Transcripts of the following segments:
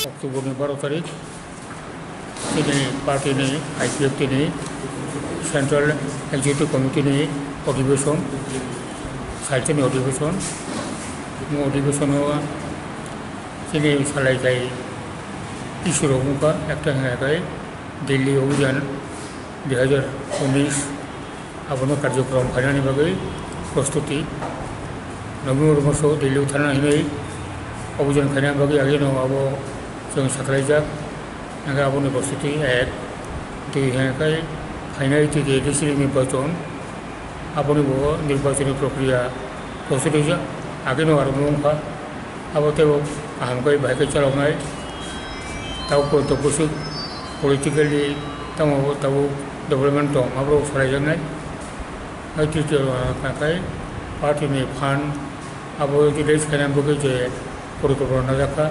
অক্টোবরের 12 তারিখ তিনি পার্টি নিয়ে আইপিএফটি নিয়ে সেন্ট্রাল এক্সিকিউটিভ কমিটি নিয়ে অধিবেশন সাইটেনি অধিবেশনও তিনি চালাই যায় কিশোর অভূমিকা একটা এলাকায় দিল্লি অভিযান 2019 আবন্ন কার্যক্রম ফাইনানি বাকে প্রস্তুতি নভেম্बर मासाव दिल्ली थांनानै अभियान फायनाय बागै आगे नङाबो जों साख्लायजाक आरो आबोनि प्रस्तुति 1 2 हेंखाय फायनाय एडिसि निर्वाचन आबोनि निर्वाचन प्रक्रिया प्रस्तुति आगे नङारो मुंखा आबोतेव आहामखाय बाहायखै चालावनाय ताव प्रतपसु पलिटिकली ताव डेभलपमेन्ट दं माब्रो सालायजानाय तृतीय थाखाय पार्टीनि फान्ड आबो दिल्ली फायनाय बागै जे परिकल्पना जाखा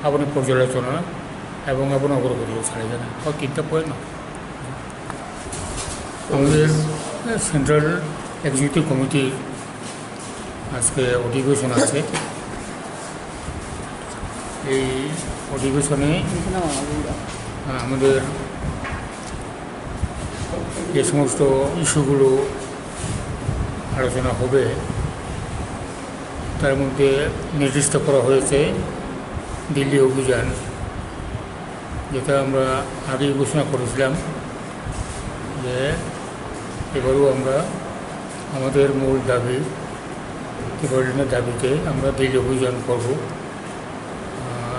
आबोनि पर्यालोचना এবং আবনো অগ্রগতি সালাইজানাय और 3টা পয়েন্ট আমাদের সেন্ট্রাল এক্সিকিউটিভ কমিটি আজকে অধিবেশন আছে এই অধিবেশনে আমাদের যে সমস্ত ইস্যুগুলো আলোচনা হবে তার মধ্যে নির্দিষ্ট করা হয়েছে দিল্লি অভিযান যেটা আমরা আগেই ঘোষণা করেছিলাম যে এবারেও আমরা আমাদের মূল দাবি ত্রিপুরার দাবিতে আমরা দিল্লি অভিযান করব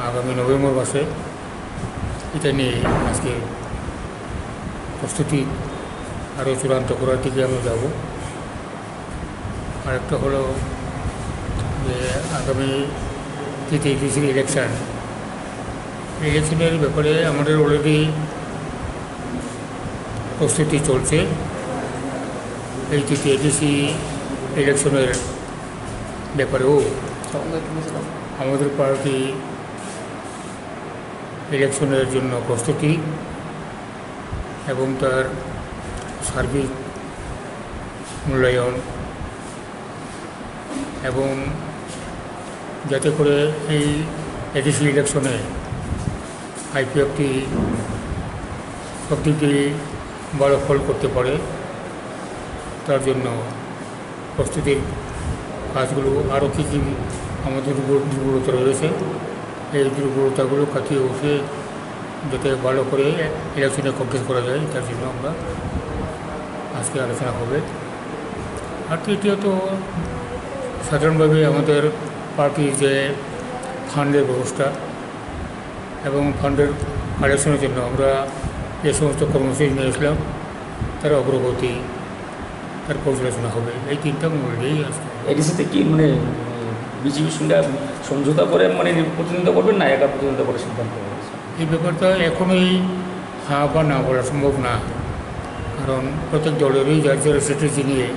আগামী নভেম্বর মাসে এটা নিয়ে আজকে প্রস্তুতি আরও চূড়ান্ত করার দিকে আমরা যাব আরেকটা হলো যে আগামী তৃতীয় ডিসির ইলেকশনের ব্যাপারে আমাদের অলরেডি প্রস্তুতি চলছে এই তৃতীয় ডিসি ইলেকশনের ব্যাপারেও আমাদের পার্টি ইলেকশনের জন্য প্রস্তুতি এবং তার সার্বিক মূল্যায়ন এবং যাতে করে এই এডিসি ইলেকশনে আইপিএফটি সব দিকে ভালো ফল করতে পারে তার জন্য প্রস্তুতির কাজগুলো আরও কী কী আমাদের দুর্বলতা রয়েছে এই দুর্বলতাগুলো কাটিয়ে উঠে যাতে ভালো করে ইলেকশনে কমপ্লিট করা যায় তার জন্য আমরা আজকে আলোচনা হবে আর তৃতীয়ত সাধারণভাবে আমাদের পার্টির যে ফান্ডের ব্যবস্থা এবং ফান্ডের কালেকশনের জন্য আমরা যে সমস্ত কর্মসূচি নিয়েছিলাম তার অগ্রগতি তার পর্যালোচনা হবে এই 3টা মূলেই আসবে এডিসিতে কি মানে বিজেপির সঙ্গে সমঝোতা করে মানে প্রতিনিধিত্ব করবেন না একা প্রতিনিধিত্ব করে সিদ্ধান্ত এই ব্যাপারটা এখনই হ্যাঁ বা না বলা সম্ভব না কারণ প্রত্যেক দলেরই যার যার স্ট্র্যাটেজি নিয়ে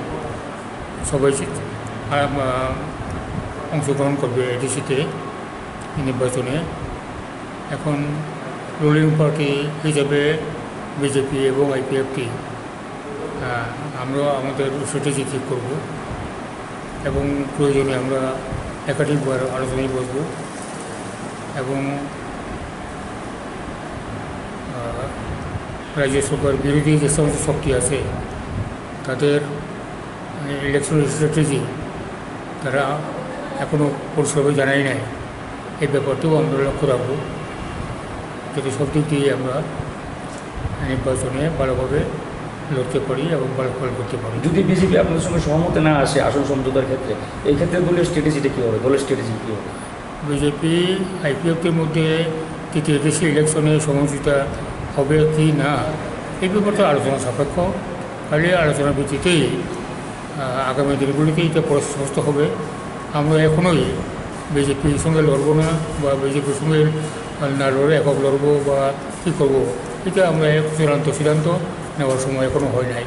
সবাই অংশগ্রহণ করবে এডিসিতে নির্বাচনে এখন রুলিং পার্টি হিসেবে বিজেপি এবং আইপিএফটি আমরা আমাদের স্ট্র্যাটেজি ঠিক করব এবং প্রয়োজনে আমরা একাধিকবার আলোচনায় বসব এবং রাজ্য সরকার বিরোধী যে সমস্ত শক্তি আছে তাদের ইলেকশন স্ট্র্যাটেজি তারা এখনও পরিষ্কারভাবে জানাই নাই এই ব্যাপারটাও আমরা লক্ষ্য রাখব যাতে সব দিক দিয়ে আমরা নির্বাচনে ভালোভাবে লড়তে পারি এবং ভালো ফল করতে পারি যদি বিজেপি আপনাদের সঙ্গে সহমত না আসে আসন সমঝোতার ক্ষেত্রে এই ক্ষেত্রে দলের স্ট্র্যাটেজিটা কী হবে দলের স্ট্র্যাটেজি কী হবে বিজেপি আইপিএফটির মধ্যে তৃতীয় দেশে ইলেকশনে সমঝোতা হবে কি না এই ব্যাপারটা আলোচনা সাপেক্ষ খালি আলোচনার ভিত্তিতেই আগামী দিনগুলিতে এটা স্পষ্ট হবে আমরা এখনোই বিজেপির সঙ্গে লড়বো না বা বিজেপির সঙ্গে না লড়ে একক লড়বো বা কী করবো এটা আমরা চূড়ান্ত সিদ্ধান্ত নেওয়ার সময় এখনও হয় নাই।